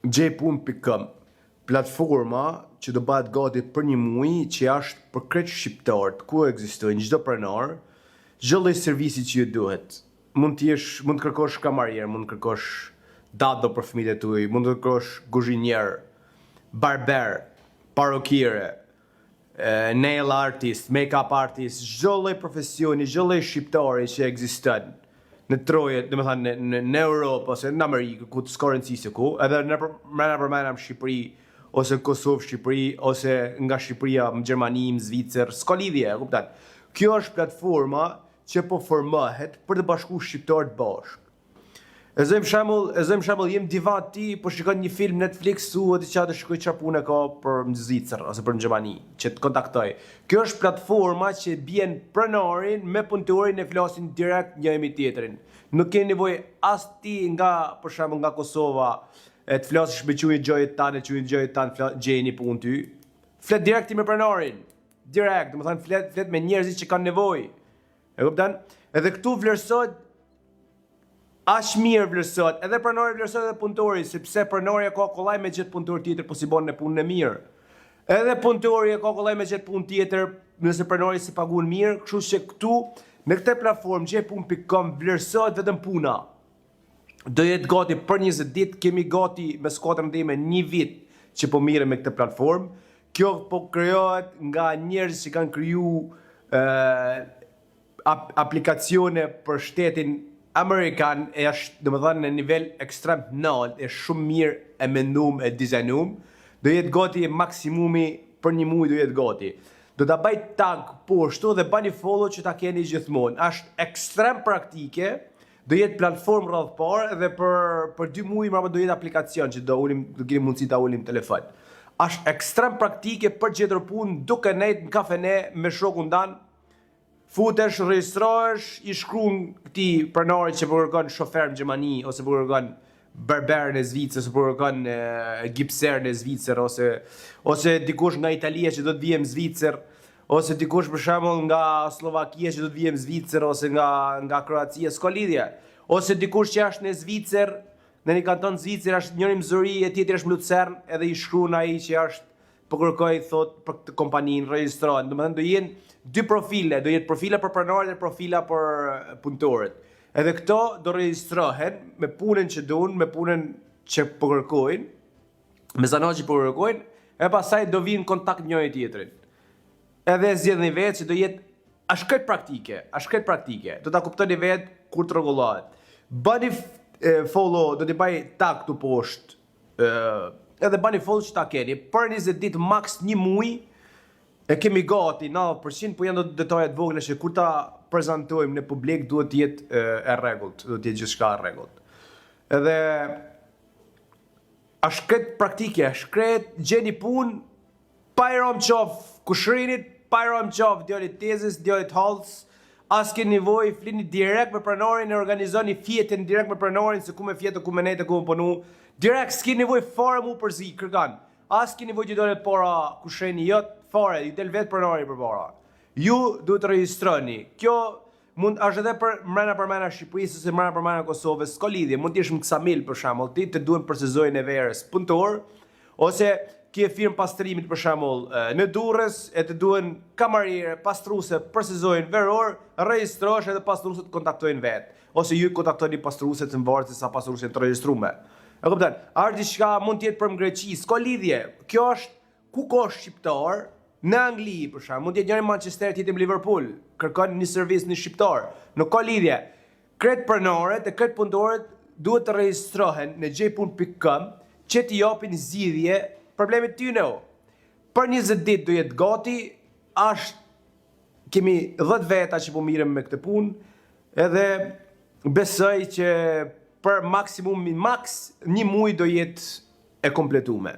Gjepun.com, platforma që do bëhet gati për një muaj që është për krejt shqiptarët, ku ekzistojnë çdo pronar, çdo lloj servisi që ju duhet. Mund të kërkosh kamarier, mund të kërkosh dado për fëmijët e tuaj, mund të kërkosh kuzhinier, barber, parrukiere, nail artist, make-up artist, çdo lloj profesioni, çdo lloj shqiptari që ekziston në Troje, domethënë në Europë ose në Amerikë, ku të s'ka rëndësi se ku, edhe në përmena në Shqipëri, ose në Kosovë, Shqipëri, ose nga Shqipëria, në Gjermani, në Zvicër, s'ka lidhje, e kupton? Kjo është platforma që po formohet për të bashkuar shqiptarët bashkë. E zëm shembull, jem divat ti, po shikon një film Netflix u atë çfarë të shikoj çfarë punë ka për në Zvicër ose për në Gjermani, që të kontaktoj. Kjo është platforma që bjen pronarin me punëtorin e flasin direkt njëri me tjetrin. Nuk ke nevojë as ti nga për shembull nga Kosova të flasësh me çuj gjojët tanë, gjeni punë ty. Flet direkt me pronarin. Direkt, domethënë flet me njerëzit që kanë nevojë. E kupton? Edhe këtu vlerësohet aq mirë vlerësohet, edhe pronari vlerësohet edhe punëtori, sepse pronari ka kollaj me gjetë punëtor tjetër po si bën në punën e mirë. Edhe punëtori ka kollaj me gjetë punë tjetër nëse pronari si paguën mirë, kështu që këtu në këtë platformë gjepun.com vlerësohet vetëm puna. Do jetë gati për 20 ditë, kemi gati me skuadrën time 1 vit që po mirë me këtë platformë. Kjo po krijohet nga njerëz që kanë kriju aplikacione për shtetin Amerikan, e është domethënë në nivel ekstrem nalt, e shumë mirë e menduar, e dizajnuar. Do jetë gati maksimumi për një muaj do jetë gati. Do ta bëj tag poshtu dhe bani follow që ta keni gjithmonë. Është ekstrem praktike. Do jetë platformë rreth parë dhe për 2 muaj mbrapa do jetë aplikacion që do keni mundësi ta ulim telefon. Është ekstrem praktike për gjetur punë duke nejt në kafene me shokun dan. Futesh, regjistrohesh, i shkruan këtij pronarit që po kërkon shofer në Gjermani ose po kërkon berber në Zvicër, ose po kërkon gipser në Zvicër ose dikush nga Italia që do të vijë në Zvicër, ose dikush për shembull nga Slovakia që do të vijë në Zvicër ose nga Kroacia, s'ka lidhje. Ose dikush që është në Zvicër, në një kanton Zvicër, është njëri në Zuri e tjetri është në Lucern, edhe i shkruan ai që është po kërkoj thot për këtë kompaninë, regjistrohen. Domethënë do jenë 2 profile, do jetë profila për pronarit dhe profila për punëtorët. Edhe këto do regjistrohen me punën që duan, me punën që po kërkojnë, me zanat që po kërkojnë, e pastaj do vinë në kontakt njëri tjetrin. Edhe zgjedhni vetë që do jetë ashkret praktike. Do ta kuptoni vetë kur të rregullohet. Bani follow, do t'i bëj tag këtu poshtë. Edhe bani follow që ta keni. Për 20 ditë max 1 muaj e kemi gati 90%, po janë do detajet vogla që kur ta prezantojmë në publik duhet të jetë e rregullt, duhet të jetë gjithçka e rregullt. Edhe ashkret praktike, ashkret gjeni punë pa i rom qof kushrinit, pa i rom qof djalit tezës, djalit hallës, as ke nevojë flini direkt me pronarin, e organizoni fjetën direkt me pronarin, se ku me fjetë, ku me nejtë, ku me punu. Direkt s'ke nevojë fare mu përzi, kërkan. As ke nevojë që dolet para kushreni jot, fare, ju del vetë pronari përpara. Ju duhet të regjistroni. Kjo mund është edhe për mrena Shqipërisë ose mrena Kosovës, s'ka lidhje. Mund të jesh në Ksamil për shembull, ti të duhen për sezonin e verës punëtor, ose ke firmë pastrimit për shembull në Durrës e të duhen kamariere, pastruese për sezonin veror, regjistrohesh edhe pastruesit të kontaktojnë vetë, ose ju kontaktoni pastruesit të varet se sa pastruese të regjistruar. E kupton? Është diçka mund të jetë për Greqi, s'ka lidhje. Kjo është ku ka shqiptar në Angli për shembull, mund të jetë njëri në Manchester, tjetri në Liverpool, kërkon një servis në shqiptar. Nuk ka lidhje. Krejt pronarët e krejt punëtorët duhet të regjistrohen në gjepun.com që t'i japin zgjidhje problemit tyne. Për 20 ditë do jetë gati, kemi 10 veta që po mirëm me këtë punë, edhe besoj që për maksimum 1 muaj do jetë e kompletume.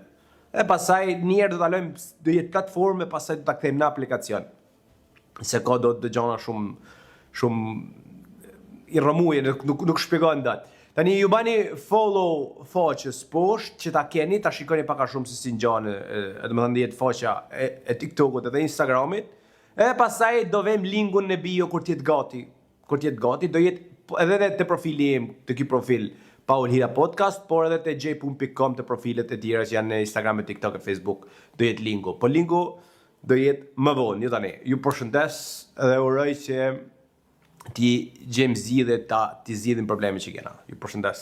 E pasaj njerë do jetë platformë, e pasaj do ta kthejmë në aplikacion. Se ka do të gjana shumë i rëmuje, nuk shpjegon datë. Tani ju bani follow faqës poshtë që ta keni, ta shikoni pak a shumë se si ngjanë, domethënë jetë faqja e TikTokut edhe Instagramit, e pasaj do vëmë linkun në bio kur të jetë gati. Kur të jetë gati do jetë edhe te profili im, te ky profil, Paul Hira Podcast, por edhe te j.com të profilet e tjera që janë në Instagram, TikTok e Facebook, do jetë linku. Po linku do jetë më vonë, ju tani. Ju përshëndes dhe uroj që ti gjem zgjidhje ti zgjidhin problemet që kena. Ju përshëndes.